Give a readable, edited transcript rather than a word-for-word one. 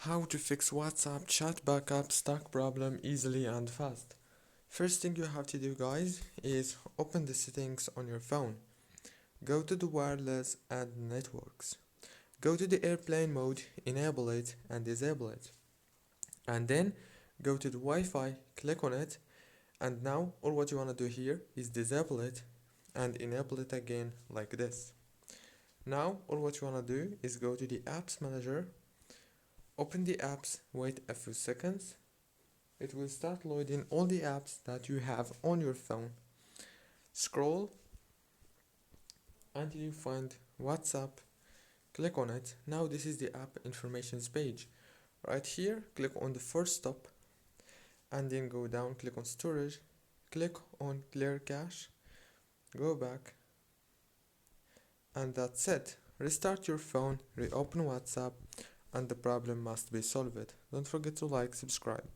How to fix WhatsApp chat backup stuck problem easily and fast. First thing you have to do, guys, is open the settings on your phone. Go to the wireless and networks. Go to the airplane mode, enable it and disable it. And then go to the Wi-Fi, click on it, and now all what you want to do here is disable it and enable it again like this. Now all what you want to do is go to the apps manager, open the apps, wait a few seconds. It will start loading all the apps that you have on your phone. Scroll until you find WhatsApp, click on it. Now this is the app informations page. Right here, click on the first stop and then go down, click on storage, click on clear cache, go back, and that's it. Restart your phone, reopen WhatsApp, and the problem must be solved. Don't forget to like, subscribe.